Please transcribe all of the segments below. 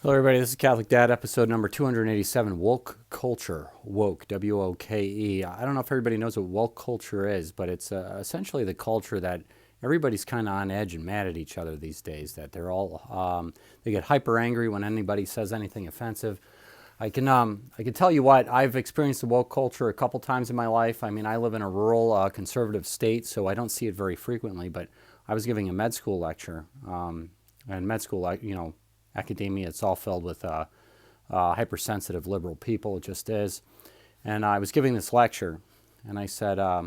Hello, everybody. This is Catholic Dad, episode number 287, Woke Culture. Woke, W-O-K-E. I don't know if everybody knows what woke culture is, but it's essentially the culture that everybody's kind of on edge and mad at each other these days, that they're all, they get hyper angry when anybody says anything offensive. I can tell you what, I've experienced the woke culture a couple times in my life. I mean, I live in a rural, conservative state, so I don't see it very frequently, but I was giving a med school lecture, and med school, academia, it's all filled with hypersensitive liberal people. It just is. And I was giving this lecture, and I said, I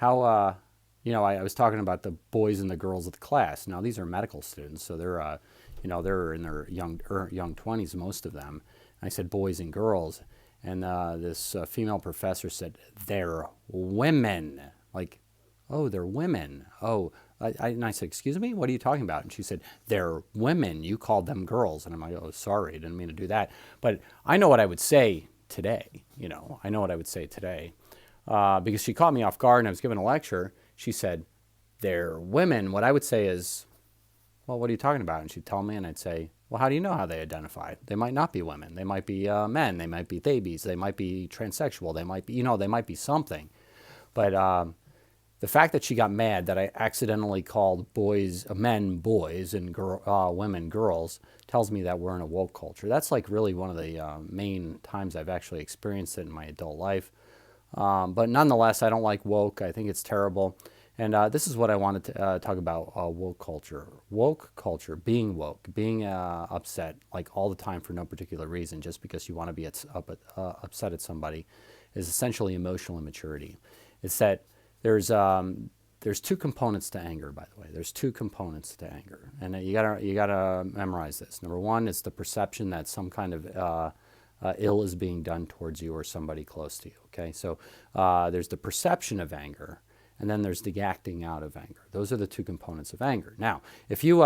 was talking about the boys and the girls of the class. Now, these are medical students, so they're in their young 20s, most of them. And I said boys and girls, and this female professor said, they're women. Like, oh, they're women. Oh, and I said, excuse me, what are you talking about? And she said, they're women. You called them girls. And I'm like, oh, sorry, I didn't mean to do that. But I know what I would say today. I know what I would say today. Because she caught me off guard and I was giving a lecture. She said, they're women. What I would say is, well, what are you talking about? And she'd tell me, and I'd say, well, how do you know how they identify? They might not be women. They might be men. They might be babies. They might be transsexual. They might be, they might be something. But the fact that she got mad that I accidentally called men boys and women girls tells me that we're in a woke culture. That's like really one of the main times I've actually experienced it in my adult life. But nonetheless, I don't like woke. I think it's terrible. And this is what I wanted to talk about, woke culture. Woke culture, being woke, being upset like all the time for no particular reason, just because you want to be upset at somebody, is essentially emotional immaturity. It's that there's two components to anger, by the way. There's two components to anger, and you gotta memorize this. Number one is the perception that some kind of ill is being done towards you or somebody close to you. Okay, so there's the perception of anger, and then there's the acting out of anger. Those are the two components of anger. Now, if you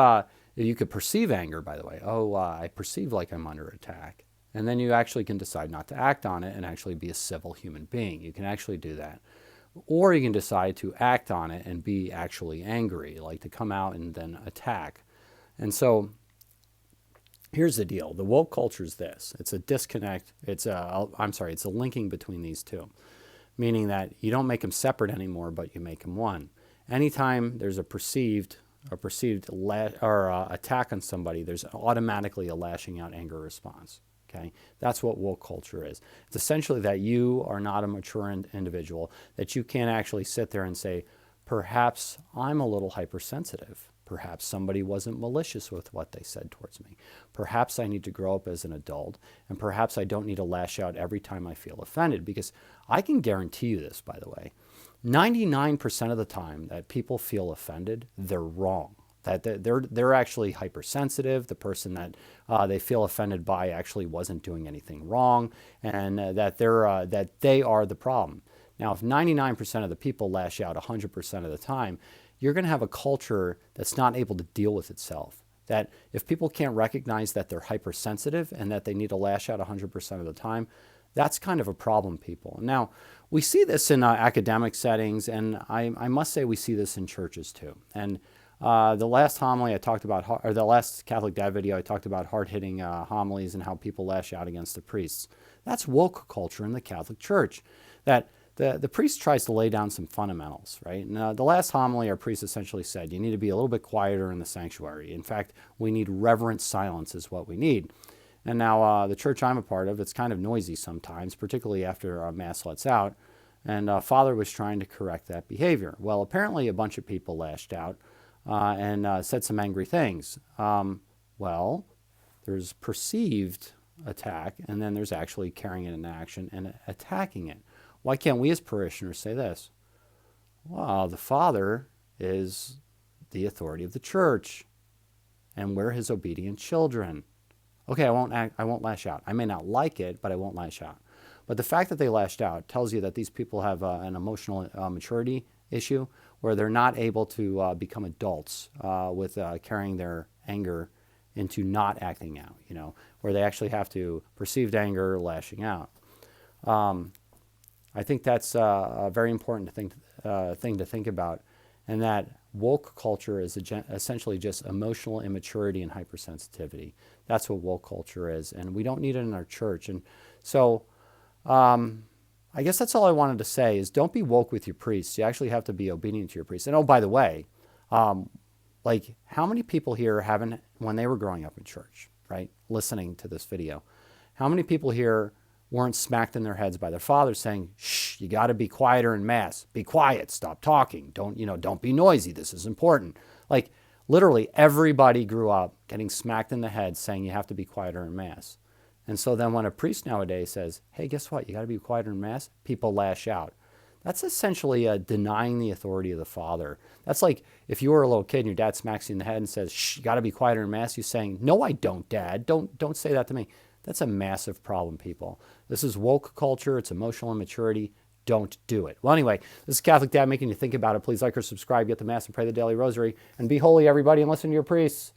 could perceive anger, by the way, I perceive like I'm under attack, and then you actually can decide not to act on it and actually be a civil human being. You can actually do that. Or you can decide to act on it and be actually angry, like to come out and then attack. And so here's the deal. The woke culture is this. It's a disconnect. It's a linking between these two, meaning that you don't make them separate anymore, but you make them one. Anytime there's a perceived attack on somebody, there's automatically a lashing out anger response. Okay, that's what woke culture is. It's essentially that you are not a mature individual, that you can't actually sit there and say, perhaps I'm a little hypersensitive. Perhaps somebody wasn't malicious with what they said towards me. Perhaps I need to grow up as an adult, and perhaps I don't need to lash out every time I feel offended, because I can guarantee you this, by the way. 99% of the time that people feel offended, they're wrong. That they're actually hypersensitive. The person that they feel offended by actually wasn't doing anything wrong, and that they are the problem. Now, if 99% of the people lash out 100% of the time, you're going to have a culture that's not able to deal with itself. That if people can't recognize that they're hypersensitive and that they need to lash out 100% of the time, that's kind of a problem, people. Now, we see this in academic settings, and I must say we see this in churches too. And the last homily I talked about, or the last Catholic Dad video, I talked about hard-hitting homilies and how people lash out against the priests. That's woke culture in the Catholic Church. That the priest tries to lay down some fundamentals, right? And the last homily, our priest essentially said, you need to be a little bit quieter in the sanctuary. In fact, we need reverent silence is what we need. And now the church I'm a part of, it's kind of noisy sometimes, particularly after Mass lets out. And Father was trying to correct that behavior. Well, apparently a bunch of people lashed out and said some angry things. Well, there's perceived attack, and then there's actually carrying it into action and attacking it. Why can't we as parishioners say this? Well, the Father is the authority of the church, and we're his obedient children. Okay, I won't lash out. I may not like it, but I won't lash out. But the fact that they lashed out tells you that these people have an emotional maturity issue where they're not able to become adults with carrying their anger into not acting out, where they actually have to perceived anger, lashing out. I think that's a very important thing to think about. and that woke culture is essentially just emotional immaturity and hypersensitivity. That's what woke culture is, and we don't need it in our church. And so I guess that's all I wanted to say is don't be woke with your priests. You actually have to be obedient to your priests. And oh, by the way, like how many people here haven't, when they were growing up in church, right, listening to this video, how many people here weren't smacked in their heads by their fathers saying, shh, you got to be quieter in mass. Be quiet. Stop talking. Don't be noisy. This is important. Like literally everybody grew up getting smacked in the head saying you have to be quieter in mass. And so then when a priest nowadays says, hey, guess what? You got to be quieter in mass, people lash out. That's essentially denying the authority of the father. That's like if you were a little kid and your dad smacks you in the head and says, shh, you got to be quieter in mass. You're saying, no, I don't, Dad. Don't say that to me. That's a massive problem, people. This is woke culture. It's emotional immaturity. Don't do it. Well, anyway, this is Catholic Dad making you think about it. Please like or subscribe, get the Mass, and pray the daily rosary. And be holy, everybody, and listen to your priests.